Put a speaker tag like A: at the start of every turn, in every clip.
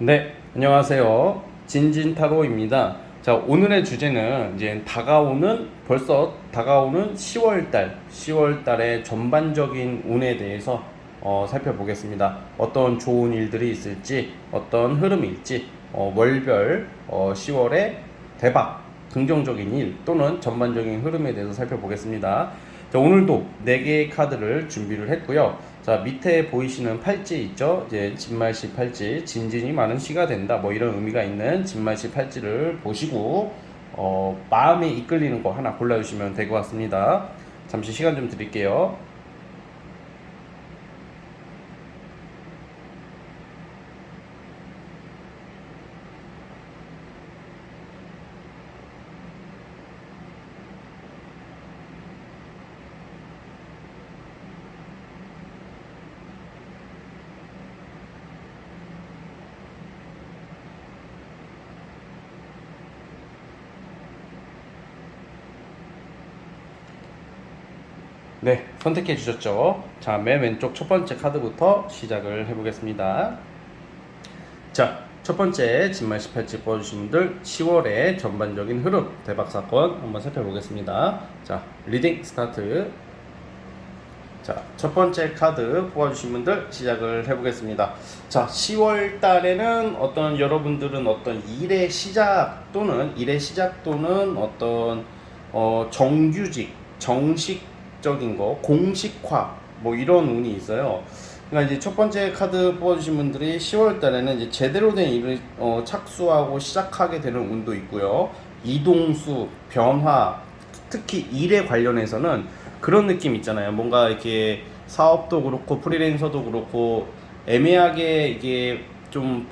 A: 네, 안녕하세요. 진진타로입니다. 자, 오늘의 주제는 이제 벌써 다가오는 10월 달의 전반적인 운에 대해서 살펴보겠습니다. 어떤 좋은 일들이 있을지, 어떤 흐름일지, 월별 10월에 대박, 긍정적인 일 또는 전반적인 흐름에 대해서 살펴보겠습니다. 자, 오늘도 4개의 카드를 준비를 했고요. 자, 밑에 보이시는 팔찌 있죠? 이제 진말씨 팔찌, 진진이 많은 시가 된다, 뭐 이런 의미가 있는 진말씨 팔찌를 보시고 마음에 이끌리는 거 하나 골라주시면 될 것 같습니다. 잠시 시간 좀 드릴게요. 네, 선택해 주셨죠? 자, 맨 왼쪽 첫 번째 카드부터 시작을 해보겠습니다. 자, 첫 번째 진말 18지 뽑아주신 분들 10월의 전반적인 흐름, 대박 사건 한번 살펴보겠습니다. 자, 리딩 스타트. 자, 첫 번째 카드 뽑아주신 분들 시작을 해보겠습니다. 자, 10월 달에는 여러분들은 어떤 일의 시작 또는 어떤 정규직, 정식적인 거, 공식화 뭐 이런 운이 있어요. 그러니까 이제 첫 번째 카드 뽑아주신 분들이 10월 달에는 이제 제대로 된 일을 착수하고 시작하게 되는 운도 있고요. 이동수, 변화, 특히 일에 관련해서는 그런 느낌 있잖아요. 뭔가 이렇게 사업도 그렇고 프리랜서도 그렇고 애매하게 이게 좀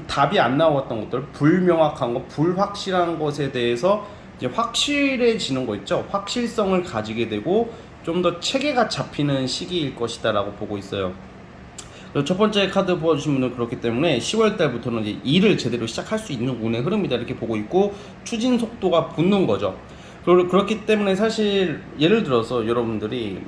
A: 답이 안 나왔던 것들, 불명확한 거, 불확실한 것에 대해서 이제 확실해지는 거 있죠. 확실성을 가지게 되고 좀 더 체계가 잡히는 시기일 것이다라고 보고 있어요. 첫 번째 카드 뽑아주신 분은 그렇기 때문에 10월 달부터는 이제 일을 제대로 시작할 수 있는 운의 흐름이다 이렇게 보고 있고, 추진 속도가 붙는 거죠. 그렇기 때문에 사실 예를 들어서 여러분들이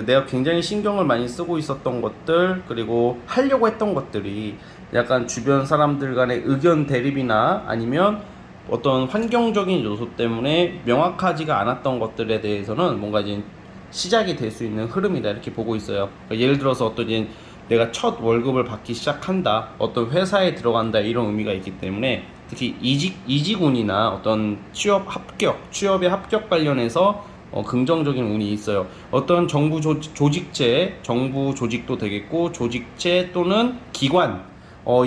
A: 내가 굉장히 신경을 많이 쓰고 있었던 것들, 그리고 하려고 했던 것들이 약간 주변 사람들 간의 의견 대립이나 아니면 어떤 환경적인 요소 때문에 명확하지가 않았던 것들에 대해서는 뭔가 이제 시작이 될 수 있는 흐름이다 이렇게 보고 있어요. 그러니까 예를 들어서 어떤 이제 내가 첫 월급을 받기 시작한다, 어떤 회사에 들어간다 이런 의미가 있기 때문에 특히 이직운이나 어떤 취업의 합격 관련해서 긍정적인 운이 있어요. 어떤 정부 조직도 되겠고, 조직체 또는 기관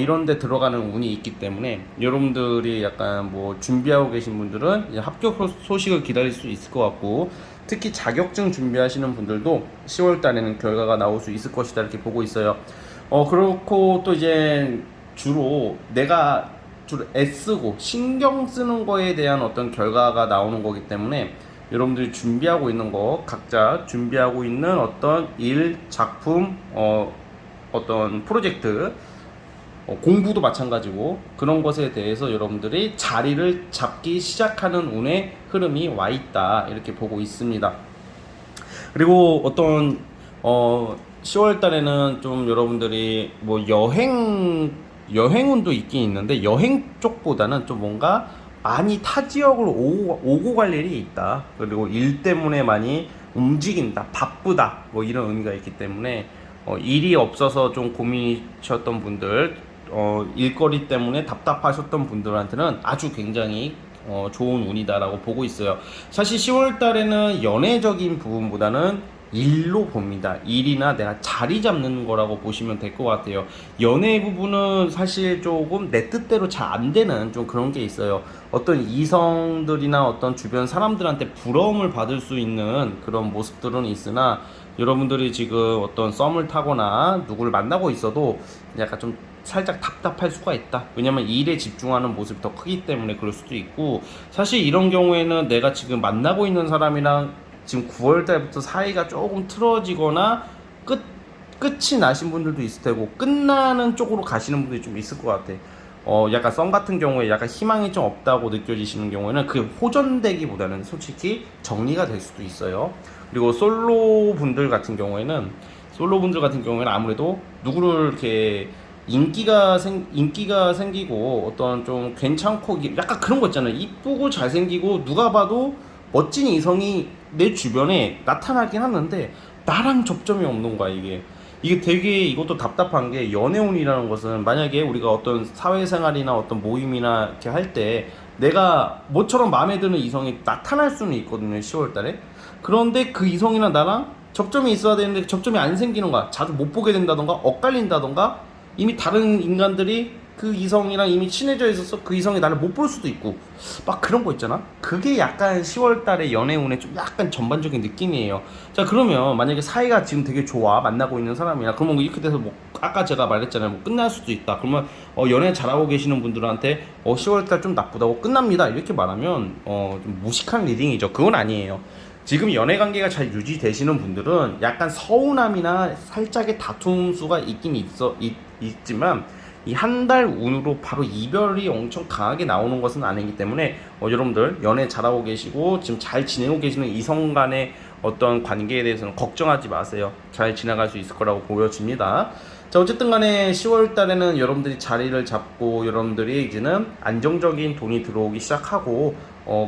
A: 이런 데 들어가는 운이 있기 때문에 여러분들이 약간 뭐 준비하고 계신 분들은 이제 합격 소식을 기다릴 수 있을 것 같고, 특히 자격증 준비하시는 분들도 10월 달에는 결과가 나올 수 있을 것이다 이렇게 보고 있어요. 그렇고 또 이제 내가 주로 애쓰고 신경 쓰는 거에 대한 어떤 결과가 나오는 거기 때문에 여러분들이 각자 준비하고 있는 어떤 일, 작품, 어떤 프로젝트, 공부도 마찬가지고 그런 것에 대해서 여러분들이 자리를 잡기 시작하는 운의 흐름이 와 있다 이렇게 보고 있습니다. 그리고 10월 달에는 좀 여러분들이 뭐 여행운도 있긴 있는데, 여행 쪽보다는 좀 뭔가 많이 타 지역을 오고 갈 일이 있다. 그리고 일 때문에 많이 움직인다, 바쁘다, 뭐 이런 의미가 있기 때문에 일이 없어서 좀 고민이셨던 분들, 일거리 때문에 답답하셨던 분들한테는 아주 굉장히 좋은 운이다라고 보고 있어요. 사실 10월 달에는 연애적인 부분보다는 일로 봅니다. 일이나 내가 자리 잡는 거라고 보시면 될 것 같아요. 연애 부분은 사실 조금 내 뜻대로 잘 안 되는 좀 그런 게 있어요. 어떤 이성들이나 어떤 주변 사람들한테 부러움을 받을 수 있는 그런 모습들은 있으나, 여러분들이 지금 어떤 썸을 타거나 누구를 만나고 있어도 약간 좀 살짝 답답할 수가 있다. 왜냐면 일에 집중하는 모습이 더 크기 때문에 그럴 수도 있고, 사실 이런 경우에는 내가 지금 만나고 있는 사람이랑 지금 9월 달부터 사이가 조금 틀어지거나 끝이 나신 분들도 있을 테고, 끝나는 쪽으로 가시는 분들이 좀 있을 것 같아. 약간 썸 같은 경우에 약간 희망이 좀 없다고 느껴지시는 경우에는 그게 호전되기보다는 솔직히 정리가 될 수도 있어요. 그리고 솔로 분들 같은 경우에는 아무래도 누구를 이렇게 인기가 생기고 어떤 좀 괜찮고 약간 그런 거 있잖아요. 이쁘고 잘생기고 누가 봐도 멋진 이성이 내 주변에 나타나긴 하는데 나랑 접점이 없는 거야. 이게 되게 이것도 답답한 게, 연애운이라는 것은 만약에 우리가 어떤 사회생활이나 어떤 모임이나 이렇게 할 때 내가 모처럼 마음에 드는 이성이 나타날 수는 있거든요, 10월 달에. 그런데 그 이성이랑 나랑 접점이 있어야 되는데 접점이 안 생기는 거야. 자주 못 보게 된다던가 엇갈린다던가, 이미 다른 인간들이 그 이성이랑 이미 친해져 있어서 그 이성이 나를 못 볼 수도 있고 막 그런 거 있잖아. 그게 약간 10월 달에 연애운의 좀 약간 전반적인 느낌이에요. 자, 그러면 만약에 사이가 지금 되게 좋아, 만나고 있는 사람이야. 그러면 뭐 이렇게 돼서 뭐 아까 제가 말했잖아요, 뭐 끝날 수도 있다. 그러면 연애 잘하고 계시는 분들한테 10월 달 좀 나쁘다고 끝납니다 이렇게 말하면 좀 무식한 리딩이죠. 그건 아니에요. 지금 연애 관계가 잘 유지되시는 분들은 약간 서운함이나 살짝의 다툼 수가 있지만 이 한 달 운으로 바로 이별이 엄청 강하게 나오는 것은 아니기 때문에 여러분들 연애 잘하고 계시고 지금 잘 지내고 계시는 이성 간의 어떤 관계에 대해서는 걱정하지 마세요. 잘 지나갈 수 있을 거라고 보여집니다. 자, 어쨌든 간에 10월 달에는 여러분들이 자리를 잡고 여러분들이 이제는 안정적인 돈이 들어오기 시작하고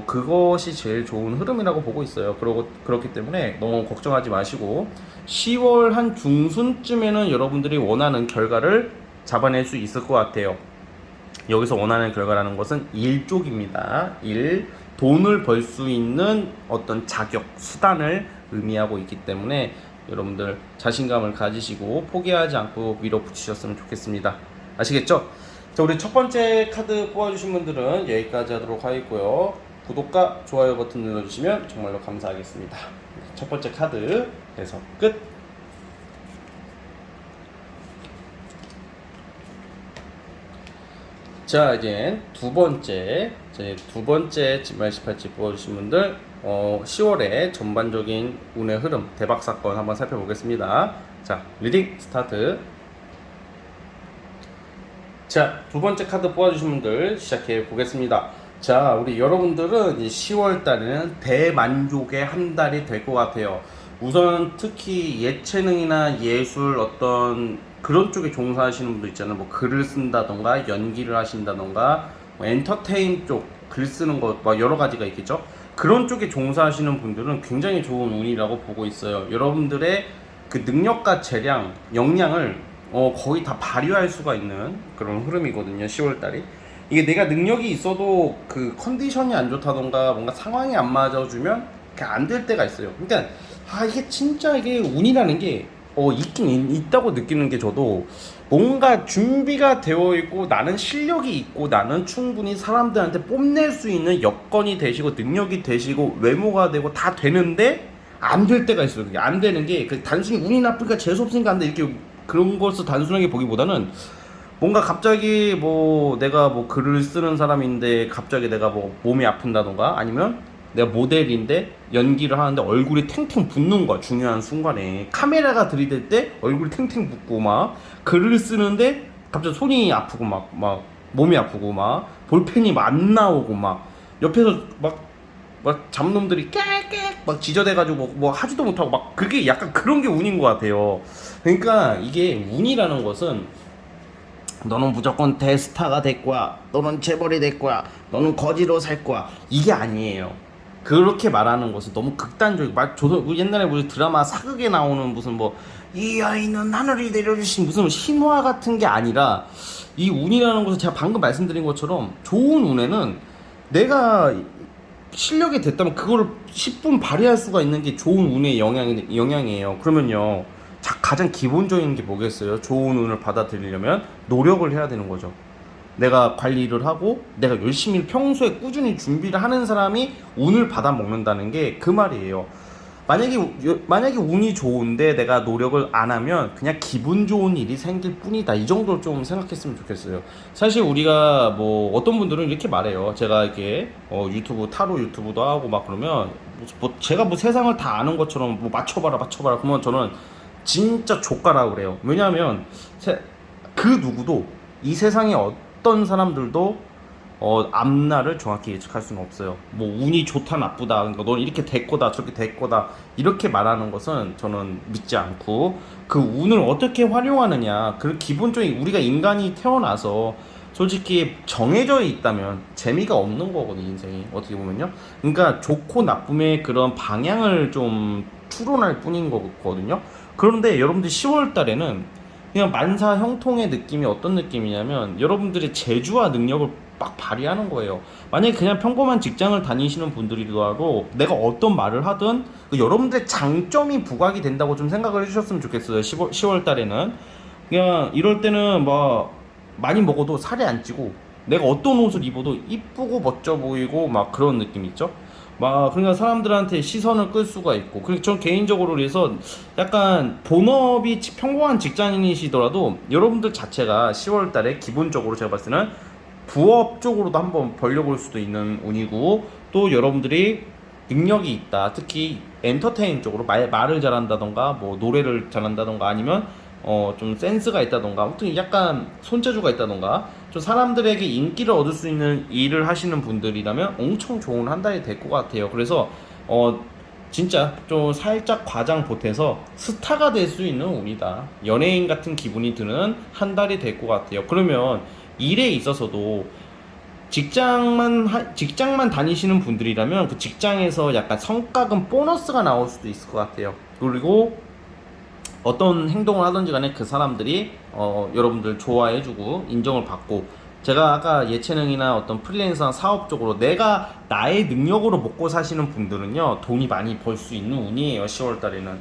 A: 그것이 제일 좋은 흐름이라고 보고 있어요. 그렇기 때문에 너무 걱정하지 마시고 10월 한 중순쯤에는 여러분들이 원하는 결과를 잡아낼 수 있을 것 같아요. 여기서 원하는 결과라는 것은 일 쪽입니다. 돈을 벌 수 있는 어떤 자격, 수단을 의미하고 있기 때문에 여러분들 자신감을 가지시고 포기하지 않고 밀어붙이셨으면 좋겠습니다. 아시겠죠? 자, 우리 첫 번째 카드 뽑아주신 분들은 여기까지 하도록 하겠고요. 구독과 좋아요 버튼 눌러주시면 정말로 감사하겠습니다. 첫 번째 카드 해석 끝. 자, 이제 두 번째 진말 18지 뽑아주신 분들 10월에 전반적인 운의 흐름, 대박 사건 한번 살펴보겠습니다. 자, 리딩 스타트. 자, 두 번째 카드 뽑아주신 분들 시작해 보겠습니다. 자, 우리 여러분들은 10월 달에는 대만족의 한 달이 될 것 같아요. 우선 특히 예체능이나 예술 어떤 그런 쪽에 종사하시는 분도 있잖아요. 뭐 글을 쓴다던가 연기를 하신다던가 뭐 엔터테인 쪽 글 쓰는 거 막 여러 가지가 있겠죠. 그런 쪽에 종사하시는 분들은 굉장히 좋은 운이라고 보고 있어요. 여러분들의 그 능력과 재량, 역량을 거의 다 발휘할 수가 있는 그런 흐름이거든요, 10월 달이. 이게 내가 능력이 있어도 그 컨디션이 안 좋다던가 뭔가 상황이 안 맞아주면 안 될 때가 있어요. 그러니까 이게 진짜 이게 운이라는 게 있긴 있다고 느끼는 게, 저도 뭔가 준비가 되어 있고 나는 실력이 있고 나는 충분히 사람들한테 뽐낼 수 있는 여건이 되시고 능력이 되시고 외모가 되고 다 되는데 안 될 때가 있어요. 그게 안 되는 게 단순히 운이 나쁘니까 재수 없으니까 안 돼 이렇게 그런 것을 단순하게 보기보다는 뭔가 갑자기 뭐 내가 뭐 글을 쓰는 사람인데 갑자기 내가 뭐 몸이 아픈다던가, 아니면 내가 모델인데 연기를 하는데 얼굴이 탱탱 붓는 거야. 중요한 순간에 카메라가 들이댈 때 얼굴이 탱탱 붓고, 막 글을 쓰는데 갑자기 손이 아프고 막 몸이 아프고 막 볼펜이 막 안 나오고 막 옆에서 막 잡놈들이 깨깨 막 지저대가지고 뭐 하지도 못하고 막, 그게 약간 그런 게 운인 것 같아요. 그러니까 이게 운이라는 것은 너는 무조건 대스타가 될 거야, 너는 재벌이 될 거야, 너는 거지로 살 거야, 이게 아니에요. 그렇게 말하는 것은 너무 극단적이고, 저도 옛날에 무슨 드라마 사극에 나오는 무슨 뭐 이 아이는 하늘이 내려주신 무슨 신화 같은 게 아니라, 이 운이라는 것은 제가 방금 말씀드린 것처럼 좋은 운에는 내가 실력이 됐다면 그거를 10분 발휘할 수가 있는 게 좋은 운의 영향이에요. 그러면요, 가장 기본적인 게 뭐겠어요? 좋은 운을 받아들이려면 노력을 해야 되는 거죠. 내가 관리를 하고 내가 열심히 평소에 꾸준히 준비를 하는 사람이 운을 받아 먹는다는 게 그 말이에요. 만약에 운이 좋은데 내가 노력을 안 하면 그냥 기분 좋은 일이 생길 뿐이다, 이 정도로 좀 생각했으면 좋겠어요. 사실 우리가 뭐 어떤 분들은 이렇게 말해요. 제가 이렇게 타로 유튜브도 하고 막 그러면 제가 뭐 세상을 다 아는 것처럼 뭐 맞춰봐라 그러면 저는 진짜 족가라고 그래요. 왜냐하면 그 누구도 이 세상에 어떤 사람들도 앞날을 정확히 예측할 수는 없어요. 뭐 운이 좋다 나쁘다, 그러니까 넌 이렇게 될 거다 저렇게 될 거다 이렇게 말하는 것은 저는 믿지 않고, 그 운을 어떻게 활용하느냐, 그 기본적인 우리가 인간이 태어나서 솔직히 정해져 있다면 재미가 없는 거거든요, 인생이. 어떻게 보면요. 그러니까 좋고 나쁨의 그런 방향을 좀 추론할 뿐인 거거든요. 그런데 여러분들 10월 달에는 그냥 만사 형통의 느낌이 어떤 느낌이냐면, 여러분들의 재주와 능력을 막 발휘하는 거예요. 만약에 그냥 평범한 직장을 다니시는 분들이라도 내가 어떤 말을 하든 여러분들의 장점이 부각이 된다고 좀 생각을 해주셨으면 좋겠어요. 10월 달에는 그냥 이럴 때는 뭐 많이 먹어도 살이 안 찌고, 내가 어떤 옷을 입어도 이쁘고 멋져 보이고 막 그런 느낌 있죠? 막 그러니까 사람들한테 시선을 끌 수가 있고. 그리고 전 개인적으로 그래서 약간 본업이 평범한 직장인이시더라도 여러분들 자체가 10월 달에 기본적으로 제가 봤을 때는 부업 쪽으로도 한번 벌려볼 수도 있는 운이고, 또 여러분들이 능력이 있다, 특히 엔터테인 쪽으로 말을 잘한다던가 뭐 노래를 잘한다던가 아니면 좀 센스가 있다던가 아무튼 약간 손재주가 있다던가 좀 사람들에게 인기를 얻을 수 있는 일을 하시는 분들이라면 엄청 좋은 한 달이 될 것 같아요. 그래서 진짜 좀 살짝 과장 보태서 스타가 될 수 있는 운이다, 연예인 같은 기분이 드는 한 달이 될 것 같아요. 그러면 일에 있어서도 직장만 다니시는 분들이라면 그 직장에서 약간 성과금 보너스가 나올 수도 있을 것 같아요. 그리고 어떤 행동을 하든지 간에 그 사람들이 여러분들 좋아해주고 인정을 받고, 제가 아까 예체능이나 어떤 프리랜서나 사업 쪽으로 내가 나의 능력으로 먹고 사시는 분들은요 돈이 많이 벌 수 있는 운이에요, 10월 달에는.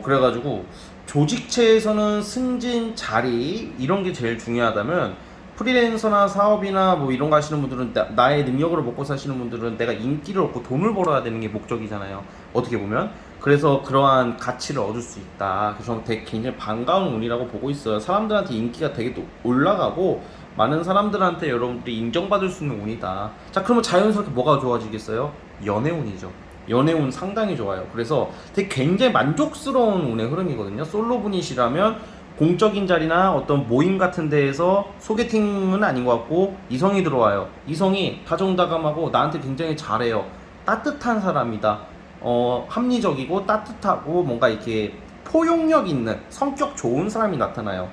A: 그래가지고 조직체에서는 승진 자리 이런 게 제일 중요하다면, 프리랜서나 사업이나 뭐 이런 거 하시는 분들은 나의 능력으로 먹고 사시는 분들은 내가 인기를 얻고 돈을 벌어야 되는 게 목적이잖아요, 어떻게 보면. 그래서 그러한 가치를 얻을 수 있다. 그래서 저는 되게 굉장히 반가운 운이라고 보고 있어요. 사람들한테 인기가 되게 또 올라가고 많은 사람들한테 여러분들이 인정받을 수 있는 운이다. 자, 그러면 자연스럽게 뭐가 좋아지겠어요? 연애운이죠. 연애운 상당히 좋아요. 그래서 되게 굉장히 만족스러운 운의 흐름이거든요. 솔로분이시라면 공적인 자리나 어떤 모임 같은 데에서 소개팅은 아닌 것 같고 이성이 들어와요. 이성이 다정다감하고 나한테 굉장히 잘해요. 따뜻한 사람이다. 합리적이고 따뜻하고 뭔가 이렇게 포용력 있는 성격 좋은 사람이 나타나요.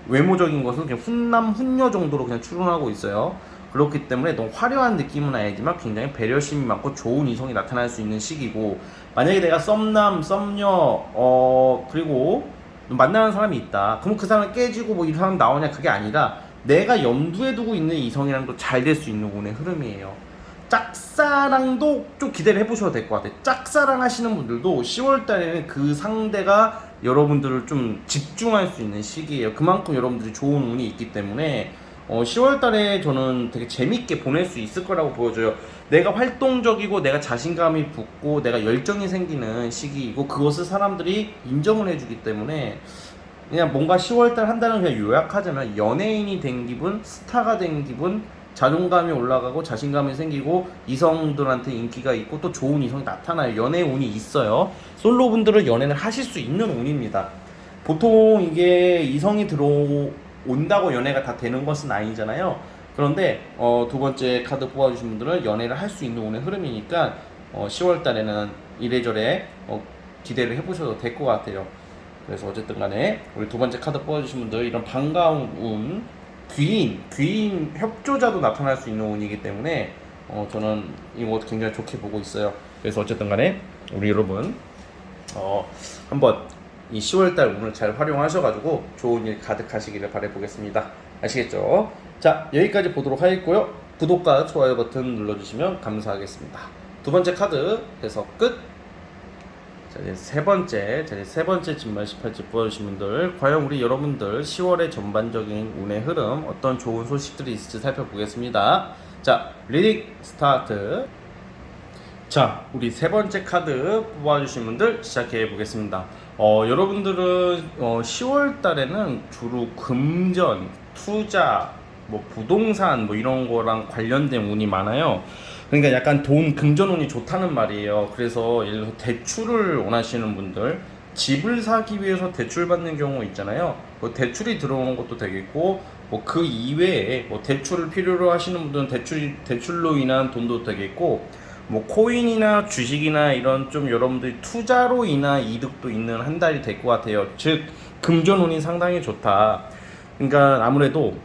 A: 외모적인 것은 그냥 훈남 훈녀 정도로 그냥 추론하고 있어요. 그렇기 때문에 너무 화려한 느낌은 아니지만 굉장히 배려심이 많고 좋은 이성이 나타날 수 있는 시기고, 만약에 내가 썸남 썸녀 그리고 만나는 사람이 있다, 그럼 그 사람 깨지고 뭐 이런 사람 나오냐, 그게 아니라 내가 염두에 두고 있는 이성이랑 또 잘 될 수 있는 운의 흐름이에요. 짝사랑도 좀 기대를 해보셔도 될 것 같아요. 짝사랑 하시는 분들도 10월 달에는 그 상대가 여러분들을 좀 집중할 수 있는 시기예요. 그만큼 여러분들이 좋은 운이 있기 때문에 10월 달에 저는 되게 재밌게 보낼 수 있을 거라고 보여져요. 내가 활동적이고 내가 자신감이 붙고 내가 열정이 생기는 시기이고, 그것을 사람들이 인정을 해주기 때문에 그냥 뭔가 10월달 한 달은 그냥 요약하자면 연예인이 된 기분, 스타가 된 기분, 자존감이 올라가고 자신감이 생기고 이성들한테 인기가 있고 또 좋은 이성이 나타나요. 연애 운이 있어요. 솔로분들은 연애를 하실 수 있는 운입니다. 보통 이게 이성이 들어온다고 연애가 다 되는 것은 아니잖아요. 그런데 두 번째 카드 뽑아주신 분들은 연애를 할 수 있는 운의 흐름이니까 10월 달에는 이래저래 기대를 해보셔도 될 것 같아요. 그래서 어쨌든 간에 우리 두 번째 카드 뽑아주신 분들 이런 반가운 운, 귀인 협조자도 나타날 수 있는 운이기 때문에 저는 이거 굉장히 좋게 보고 있어요. 그래서 어쨌든 간에 우리 여러분 한번 이 10월달 운을 잘 활용하셔가지고 좋은 일 가득하시기를 바라보겠습니다. 아시겠죠? 자, 여기까지 보도록 하겠고요. 구독과 좋아요 버튼 눌러주시면 감사하겠습니다. 두 번째 카드 해석 끝. 자, 이제 세 번째 진말 18집 보여주신 분들, 과연 우리 여러분들 10월의 전반적인 운의 흐름 어떤 좋은 소식들이 있을지 살펴보겠습니다. 자, 리딩 스타트. 자, 우리 세 번째 카드 뽑아주신 분들 시작해 보겠습니다. 여러분들은 10월 달에는 주로 금전, 투자, 뭐 부동산 뭐 이런 거랑 관련된 운이 많아요. 그러니까 약간 금전운이 좋다는 말이에요. 그래서 예를 들어서 대출을 원하시는 분들, 집을 사기 위해서 대출 받는 경우 있잖아요. 그 대출이 들어오는 것도 되겠고, 뭐 그 이외에 뭐 대출을 필요로 하시는 분들은 대출로 인한 돈도 되겠고, 뭐 코인이나 주식이나 이런 좀 여러분들이 투자로 인한 이득도 있는 한 달이 될 것 같아요. 즉 금전운이 상당히 좋다. 그러니까 아무래도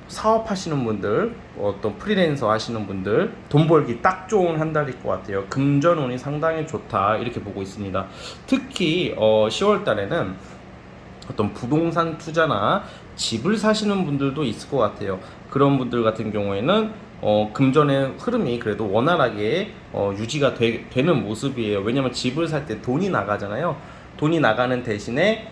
A: 사업하시는 분들, 어떤 프리랜서 하시는 분들 돈 벌기 딱 좋은 한 달일 것 같아요. 금전운이 상당히 좋다 이렇게 보고 있습니다. 특히 10월 달에는 어떤 부동산 투자나 집을 사시는 분들도 있을 것 같아요. 그런 분들 같은 경우에는 금전의 흐름이 그래도 원활하게 유지가 되는 모습이에요. 왜냐면 집을 살 때 돈이 나가잖아요. 돈이 나가는 대신에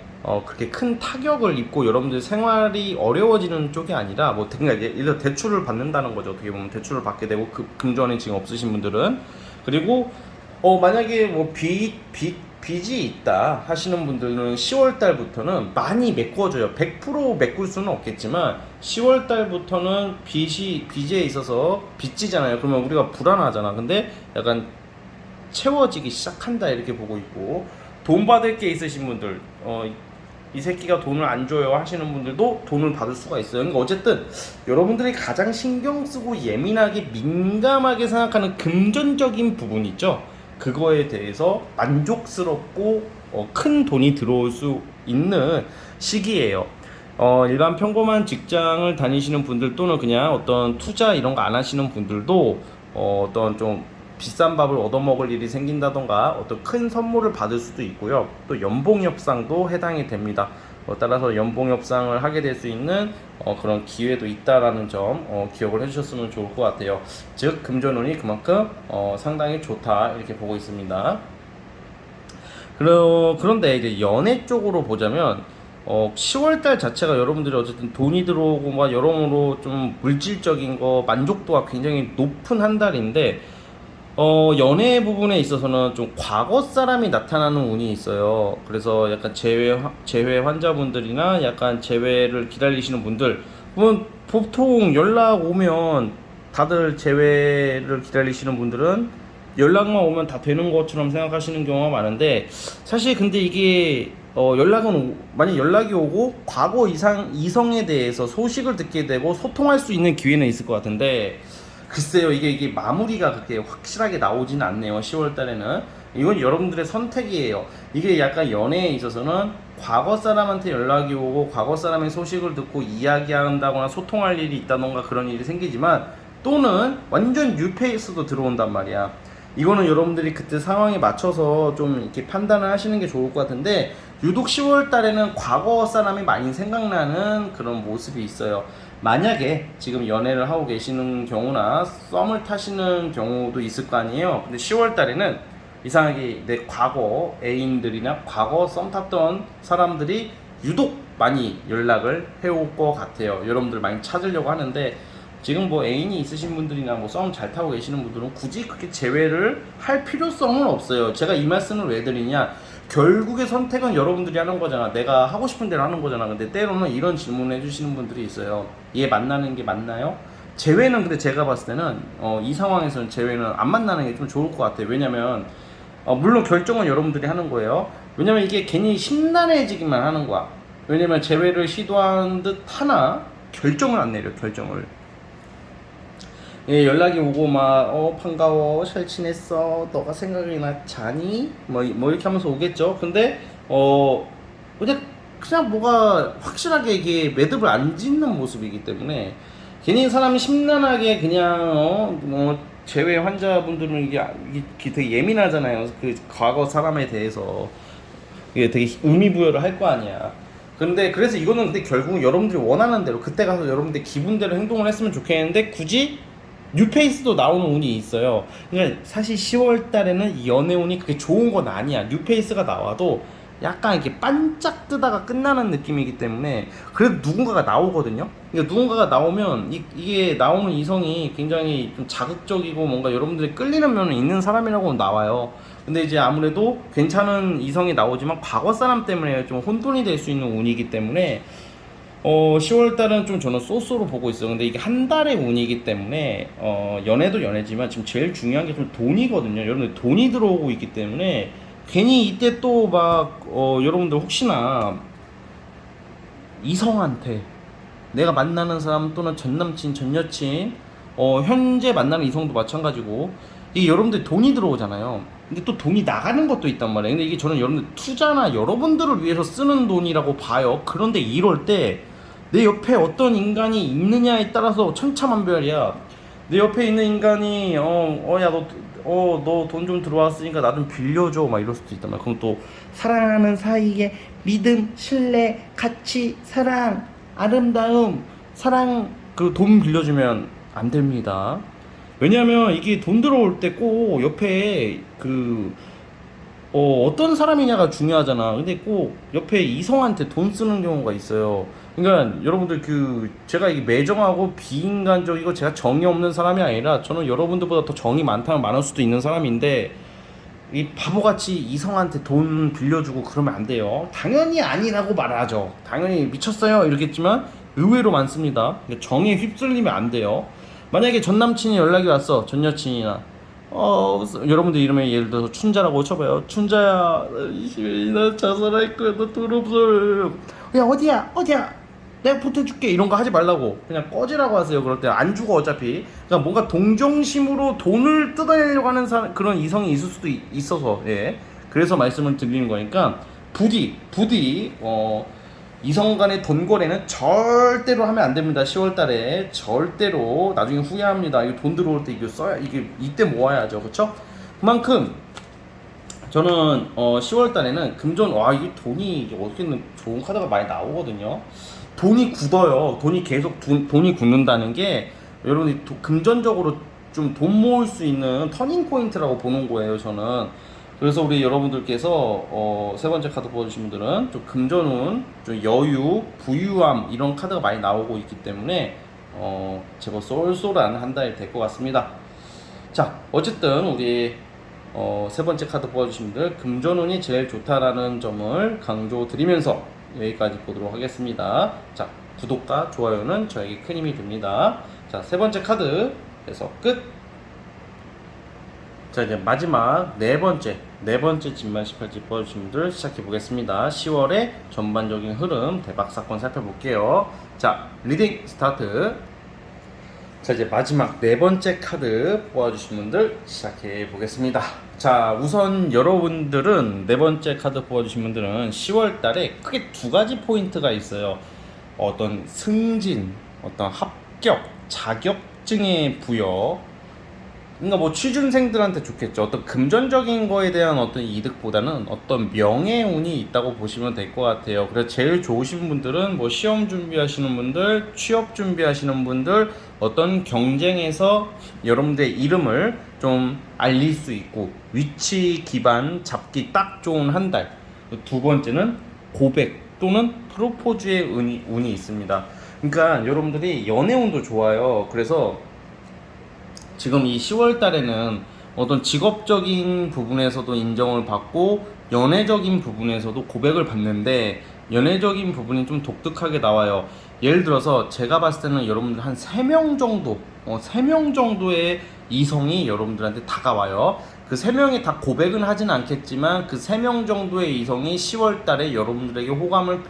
A: 그렇게 큰 타격을 입고 여러분들 생활이 어려워지는 쪽이 아니라, 뭐 그러니까 예를 들어 대출을 받는다는 거죠. 어떻게 보면 대출을 받게 되고, 금전이 지금 없으신 분들은. 그리고 만약에 뭐 빚이 있다 하시는 분들은 10월 달부터는 많이 메꿔줘요. 100% 메꿀 수는 없겠지만 10월 달부터는 빚에 있어서 빚지잖아요. 그러면 우리가 불안하잖아. 근데 약간 채워지기 시작한다 이렇게 보고 있고, 돈 받을 게 있으신 분들, 이 새끼가 돈을 안 줘요 하시는 분들도 돈을 받을 수가 있어요. 그러니까 어쨌든 여러분들이 가장 신경 쓰고 예민하게 민감하게 생각하는 금전적인 부분 있죠. 그거에 대해서 만족스럽고 큰 돈이 들어올 수 있는 시기예요. 일반 평범한 직장을 다니시는 분들 또는 그냥 어떤 투자 이런 거 안 하시는 분들도 어떤 좀 비싼 밥을 얻어먹을 일이 생긴다던가 어떤 큰 선물을 받을 수도 있고요. 또 연봉 협상도 해당이 됩니다. 따라서 연봉 협상을 하게 될 수 있는 그런 기회도 있다라는 점 기억을 해주셨으면 좋을 것 같아요. 즉 금전운이 그만큼 상당히 좋다 이렇게 보고 있습니다. 그런데 이제 연애 쪽으로 보자면 10월달 자체가 여러분들이 어쨌든 돈이 들어오고 막 여러모로 좀 물질적인 거 만족도가 굉장히 높은 한 달인데, 연애 부분에 있어서는 좀 과거 사람이 나타나는 운이 있어요. 그래서 약간 재회 환자분들이나 약간 재회를 기다리시는 분들, 보통 연락 오면 다들 재회를 기다리시는 분들은 연락만 오면 다 되는 것처럼 생각하시는 경우가 많은데, 사실 근데 이게 만약 연락이 오고 과거 이성에 대해서 소식을 듣게 되고 소통할 수 있는 기회는 있을 것 같은데, 글쎄요, 이게 마무리가 그렇게 확실하게 나오지는 않네요. 10월 달에는. 이건 여러분들의 선택이에요. 이게 약간 연애에 있어서는 과거 사람한테 연락이 오고 과거 사람의 소식을 듣고 이야기한다거나 소통할 일이 있다던가 그런 일이 생기지만, 또는 완전 뉴페이스도 들어온단 말이야. 이거는 여러분들이 그때 상황에 맞춰서 좀 이렇게 판단을 하시는 게 좋을 것 같은데, 유독 10월 달에는 과거 사람이 많이 생각나는 그런 모습이 있어요. 만약에 지금 연애를 하고 계시는 경우나 썸을 타시는 경우도 있을 거 아니에요. 근데 10월 달에는 이상하게 내 과거 애인들이나 과거 썸 탔던 사람들이 유독 많이 연락을 해올 것 같아요. 여러분들 많이 찾으려고 하는데, 지금 뭐 애인이 있으신 분들이나 뭐 썸 잘 타고 계시는 분들은 굳이 그렇게 제외를 할 필요성은 없어요. 제가 이 말씀을 왜 드리냐, 결국의 선택은 여러분들이 하는 거잖아. 내가 하고 싶은 대로 하는 거잖아. 근데 때로는 이런 질문을 해주시는 분들이 있어요. 얘 만나는 게 맞나요? 제외는, 근데 제가 봤을 때는 이 상황에서는 제외는 안 만나는 게 좀 좋을 것 같아요. 왜냐면 물론 결정은 여러분들이 하는 거예요. 왜냐면 이게 괜히 심란해지기만 하는 거야. 왜냐면 제외를 시도한 듯 하나 결정을 안 내려. 결정을. 예, 연락이 오고 막 반가워, 잘 지냈어, 너가 생각이 나, 자니? 뭐 이렇게 하면서 오겠죠. 근데 그냥 뭐가 확실하게 이게 매듭을 안 짓는 모습이기 때문에, 괜히 사람이 심란하게 그냥 재회 환자분들은 이게 되게 예민하잖아요. 그 과거 사람에 대해서 이게 되게 의미부여를 할 거 아니야. 근데 그래서 이거는 근데 결국은 여러분들이 원하는 대로 그때 가서 여러분들 기분대로 행동을 했으면 좋겠는데, 굳이 뉴페이스도 나오는 운이 있어요. 그러니까 사실 10월 달에는 이 연애운이 그렇게 좋은 건 아니야. 뉴페이스가 나와도 약간 이렇게 반짝 뜨다가 끝나는 느낌이기 때문에, 그래도 누군가가 나오거든요. 그러니까 누군가가 나오면 이게 나오는 이성이 굉장히 좀 자극적이고 뭔가 여러분들이 끌리는 면은 있는 사람이라고 나와요. 근데 이제 아무래도 괜찮은 이성이 나오지만 과거 사람 때문에 좀 혼돈이 될 수 있는 운이기 때문에 10월달은 좀 저는 쏘쏘로 보고 있어요. 근데 이게 한 달의 운이기 때문에 연애도 연애지만 지금 제일 중요한 게 좀 돈이거든요. 여러분들 돈이 들어오고 있기 때문에 괜히 이때 또 막 여러분들 혹시나 이성한테 내가 만나는 사람 또는 전 남친, 전 여친, 현재 만나는 이성도 마찬가지고, 이게 여러분들 돈이 들어오잖아요. 근데 또 돈이 나가는 것도 있단 말이에요. 근데 이게 저는 여러분들 투자나 여러분들을 위해서 쓰는 돈이라고 봐요. 그런데 이럴 때 내 옆에 어떤 인간이 있느냐에 따라서 천차만별이야. 내 옆에 있는 인간이 너 돈 좀 들어왔으니까 나 좀 빌려줘 막 이럴 수도 있단 말이야. 그럼 또 사랑하는 사이에 믿음, 신뢰, 가치, 사랑, 아름다움, 사랑, 그 돈 빌려주면 안 됩니다. 왜냐면 이게 돈 들어올 때 꼭 옆에 어떤 사람이냐가 중요하잖아. 근데 꼭 옆에 이성한테 돈 쓰는 경우가 있어요. 그러니까 여러분들 제가 이게 매정하고 비인간적이고 제가 정이 없는 사람이 아니라 저는 여러분들보다 더 정이 많다면 많을 수도 있는 사람인데 이 바보같이 이성한테 돈 빌려주고 그러면 안 돼요. 당연히 아니라고 말하죠. 당연히 미쳤어요 이러겠지만 의외로 많습니다. 정에 휩쓸리면 안 돼요. 만약에 전 남친이 연락이 왔어, 전 여친이나 여러분들 이름에 예를 들어서 춘자라고 쳐봐요. 춘자야, 나 자살할 거야. 나 돈 없어. 야, 어디야? 내가 보태줄게. 이런 거 하지 말라고. 그냥 꺼지라고 하세요. 그럴 때 안 죽어 어차피. 그러니까 뭔가 동정심으로 돈을 뜯어내려고 하는 그런 이성이 있을 수도 있어서, 예. 그래서 말씀을 드리는 거니까 부디 이성 간의 돈 거래는 절대로 하면 안 됩니다. 10월 달에 절대로 나중에 후회합니다. 이거 돈 들어올 때 이거 써야 이게 이때 모아야죠. 그렇죠? 그만큼 저는 10월 달에는 금전 이게 돈이 어떻게든 좋은 카드가 많이 나오거든요. 돈이 굳어요. 돈이 계속 돈이 굳는다는 게 여러분이 금전적으로 좀 돈 모을 수 있는 터닝 포인트라고 보는 거예요. 저는. 그래서 우리 여러분들께서 세 번째 카드 뽑아주신 분들은 좀 금전운, 좀 여유, 부유함 이런 카드가 많이 나오고 있기 때문에 제법 쏠쏠한 한 달이 될 것 같습니다. 자, 어쨌든 우리 세 번째 카드 뽑아주신 분들 금전운이 제일 좋다라는 점을 강조드리면서 여기까지 보도록 하겠습니다. 자, 구독과 좋아요는 저에게 큰 힘이 됩니다. 자, 세 번째 카드에서 끝. 자, 이제 마지막 네 번째 진만 18지 뽑아주신 분들 시작해 보겠습니다. 10월의 전반적인 흐름, 대박 사건 살펴볼게요. 자, 리딩 스타트. 자, 이제 마지막 네 번째 카드 뽑아주신 분들 시작해 보겠습니다. 자, 우선 여러분들은 네 번째 카드 뽑아주신 분들은 10월 달에 크게 두 가지 포인트가 있어요. 어떤 승진, 어떤 합격, 자격증의 부여. 그러니까 뭐 취준생들한테 좋겠죠. 어떤 금전적인 거에 대한 어떤 이득보다는 어떤 명예운이 있다고 보시면 될 것 같아요. 그래서 제일 좋으신 분들은 뭐 시험 준비하시는 분들, 취업 준비하시는 분들, 어떤 경쟁에서 여러분들의 이름을 좀 알릴 수 있고 위치 기반 잡기 딱 좋은 한 달. 두 번째는 고백 또는 프로포즈의 운이 있습니다. 그러니까 여러분들이 연애운도 좋아요. 그래서 지금 이 10월 달에는 어떤 직업적인 부분에서도 인정을 받고 연애적인 부분에서도 고백을 받는데 연애적인 부분이 좀 독특하게 나와요. 예를 들어서 제가 봤을 때는 여러분들 한 3명 정도 3명 정도의 이성이 여러분들한테 다가와요. 그 3명이 다 고백은 하진 않겠지만 그 3명 정도의 이성이 10월 달에 여러분들에게 호감을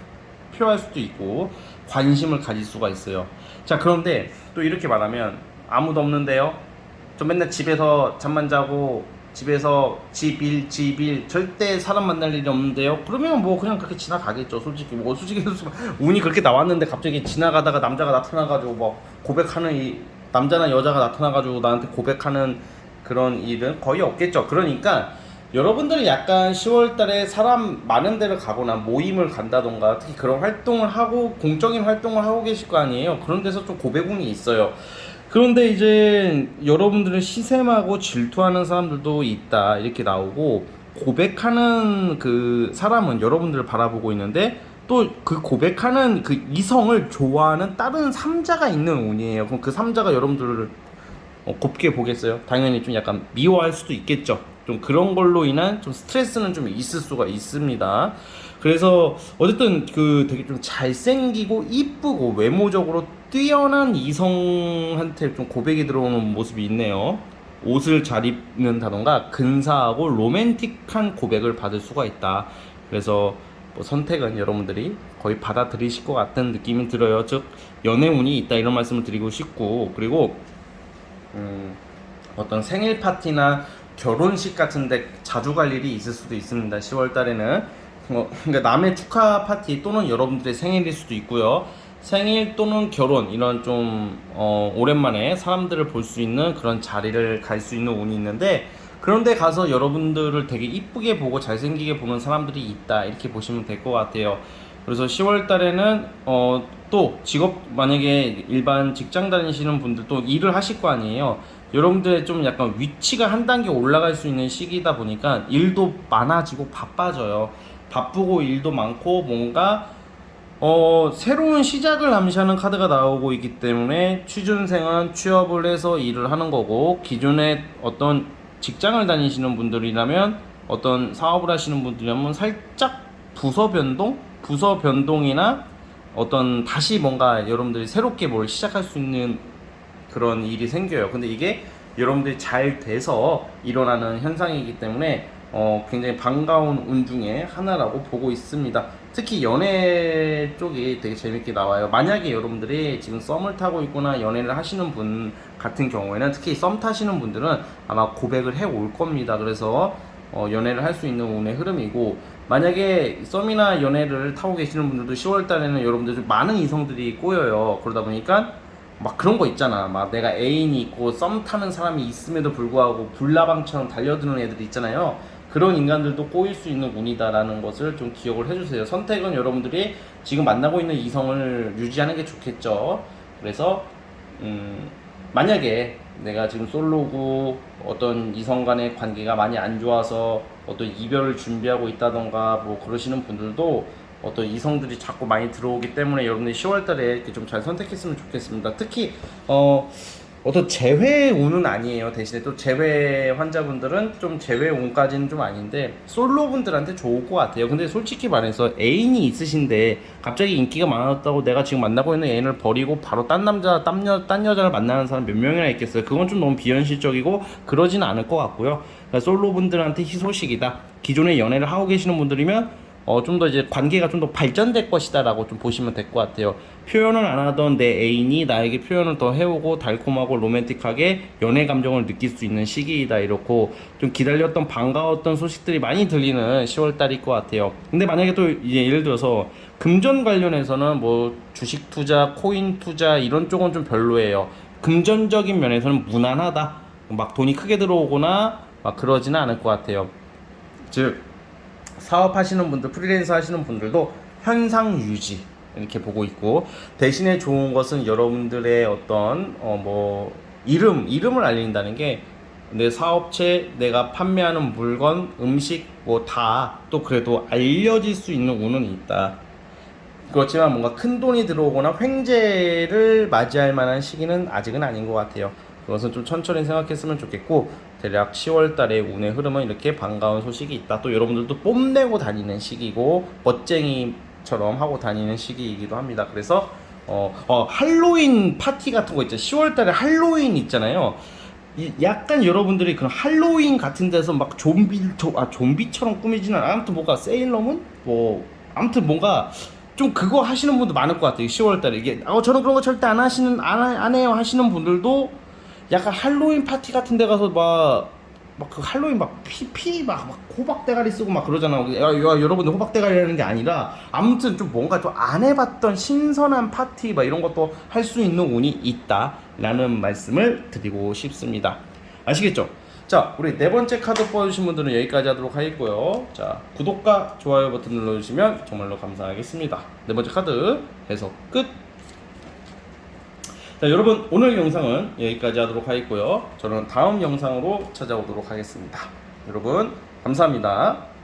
A: 표할 수도 있고 관심을 가질 수가 있어요. 자, 그런데 또 이렇게 말하면 아무도 없는데요? 저 맨날 집에서 잠만 자고 집에서 집일 절대 사람 만날 일이 없는데요? 그러면 뭐 그냥 그렇게 지나가겠죠. 솔직히 운이 그렇게 나왔는데 갑자기 지나가다가 남자가 나타나가지고 뭐 고백하는 남자나 여자가 나타나가지고 나한테 고백하는 그런 일은 거의 없겠죠. 그러니까 여러분들이 약간 10월달에 사람 많은 데를 가거나 모임을 간다던가 특히 그런 활동을 하고 공적인 활동을 하고 계실 거 아니에요. 그런 데서 좀 고백운이 있어요. 그런데 이제 여러분들은 시샘하고 질투하는 사람들도 있다 이렇게 나오고 고백하는 그 사람은 여러분들을 바라보고 있는데 또 그 고백하는 그 이성을 좋아하는 다른 3자가 있는 운이에요. 그럼 그 3자가 여러분들을 곱게 보겠어요? 당연히 좀 약간 미워할 수도 있겠죠. 좀 그런 걸로 인한 좀 스트레스는 좀 있을 수가 있습니다. 그래서 어쨌든 되게 좀 잘생기고 이쁘고 외모적으로 뛰어난 이성한테 좀 고백이 들어오는 모습이 있네요. 옷을 잘 입는다던가 근사하고 로맨틱한 고백을 받을 수가 있다. 그래서 뭐 선택은 여러분들이 거의 받아들이실 것 같은 느낌이 들어요. 즉 연애운이 있다 이런 말씀을 드리고 싶고, 그리고 어떤 생일 파티나 결혼식 같은데 자주 갈 일이 있을 수도 있습니다. 10월 달에는 그러니까 남의 축하 파티 또는 여러분들의 생일일 수도 있고요. 생일 또는 결혼 이런 좀 오랜만에 사람들을 볼 수 있는 그런 자리를 갈 수 있는 운이 있는데, 그런데 가서 여러분들을 되게 이쁘게 보고 잘생기게 보는 사람들이 있다 이렇게 보시면 될 것 같아요. 그래서 10월 달에는 또 직업, 만약에 일반 직장 다니시는 분들 또 일을 하실 거 아니에요. 여러분들의 좀 약간 위치가 한 단계 올라갈 수 있는 시기다 보니까 일도 많아지고 바빠져요. 바쁘고 일도 많고 뭔가 새로운 시작을 암시하는 카드가 나오고 있기 때문에 취준생은 취업을 해서 일을 하는 거고, 기존에 어떤 직장을 다니시는 분들이라면, 어떤 사업을 하시는 분들이라면 살짝 부서 변동이나 어떤 다시 뭔가 여러분들이 새롭게 뭘 시작할 수 있는 그런 일이 생겨요. 근데 이게 여러분들이 잘 돼서 일어나는 현상이기 때문에 굉장히 반가운 운 중에 하나라고 보고 있습니다. 특히 연애 쪽이 되게 재밌게 나와요. 만약에 여러분들이 지금 썸을 타고 있거나 연애를 하시는 분 같은 경우에는, 특히 썸 타시는 분들은 아마 고백을 해 올 겁니다. 그래서 연애를 할 수 있는 운의 흐름이고, 만약에 썸이나 연애를 타고 계시는 분들도 10월 달에는 여러분들 좀 많은 이성들이 꼬여요. 그러다 보니까 막 그런 거 있잖아. 막 내가 애인이 있고 썸 타는 사람이 있음에도 불구하고 불나방처럼 달려드는 애들이 있잖아요. 그런 인간들도 꼬일 수 있는 운이다라는 것을 좀 기억을 해주세요. 선택은 여러분들이 지금 만나고 있는 이성을 유지하는 게 좋겠죠. 그래서 만약에 내가 지금 솔로고 어떤 이성 간의 관계가 많이 안 좋아서 어떤 이별을 준비하고 있다던가 뭐 그러시는 분들도 어떤 이성들이 자꾸 많이 들어오기 때문에 여러분들이 10월달에 이렇게 좀 잘 선택했으면 좋겠습니다. 특히 어떤 재회 운은 아니에요. 대신에 또 재회 환자분들은 좀 재회 운까지는 좀 아닌데 솔로 분들한테 좋을 것 같아요. 근데 솔직히 말해서 애인이 있으신데 갑자기 인기가 많았다고 내가 지금 만나고 있는 애인을 버리고 바로 딴 남자, 딴 여자를 만나는 사람 몇 명이나 있겠어요. 그건 좀 너무 비현실적이고 그러지는 않을 것 같고요. 그러니까 솔로 분들한테 희소식이다. 기존에 연애를 하고 계시는 분들이면 좀 더 이제 관계가 좀 더 발전될 것이다 라고 좀 보시면 될 것 같아요. 표현을 안 하던 내 애인이 나에게 표현을 더 해오고 달콤하고 로맨틱하게 연애 감정을 느낄 수 있는 시기이다, 이렇고 좀 기다렸던 반가웠던 소식들이 많이 들리는 10월달일 것 같아요. 근데 만약에 또 이제 예를 들어서 금전 관련해서는 뭐 주식 투자, 코인 투자 이런 쪽은 좀 별로예요. 금전적인 면에서는 무난하다. 막 돈이 크게 들어오거나 막 그러지는 않을 것 같아요. 즉 사업하시는 분들, 프리랜서 하시는 분들도 현상 유지 이렇게 보고 있고, 대신에 좋은 것은 여러분들의 어떤 뭐 이름을 알린다는 게, 내 사업체, 내가 판매하는 물건, 음식 뭐 다 또 그래도 알려질 수 있는 운은 있다. 그렇지만 뭔가 큰 돈이 들어오거나 횡재를 맞이할 만한 시기는 아직은 아닌 것 같아요. 그것은 좀 천천히 생각했으면 좋겠고, 대략 10월 달의 운의 흐름은 이렇게 반가운 소식이 있다. 또 여러분들도 뽐내고 다니는 시기고 멋쟁이처럼 하고 다니는 시기이기도 합니다. 그래서 할로윈 파티 같은 거 있죠. 10월 달에 할로윈 있잖아요. 약간 여러분들이 그런 할로윈 같은 데서 막 좀비처럼 꾸미지는 않아. 아무튼 뭔가 세일러문? 뭐 아무튼 뭔가 좀 그거 하시는 분도 많을 것 같아요. 10월 달에 이게 저는 그런 거 절대 안 해요 하시는 분들도 약간 할로윈 파티 같은 데 가서 막 그 할로윈 막 호박 대가리 쓰고 막 그러잖아. 여러분들 호박 대가리라는 게 아니라 아무튼 좀 뭔가 좀 안 해봤던 신선한 파티 막 이런 것도 할 수 있는 운이 있다라는 말씀을 드리고 싶습니다. 아시겠죠? 자, 우리 네 번째 카드 뽑아주신 분들은 여기까지 하도록 하겠고요. 자, 구독과 좋아요 버튼 눌러주시면 정말로 감사하겠습니다. 네 번째 카드 해석 끝. 자, 여러분 오늘 영상은 여기까지 하도록 하겠고요. 저는 다음 영상으로 찾아오도록 하겠습니다. 여러분 감사합니다.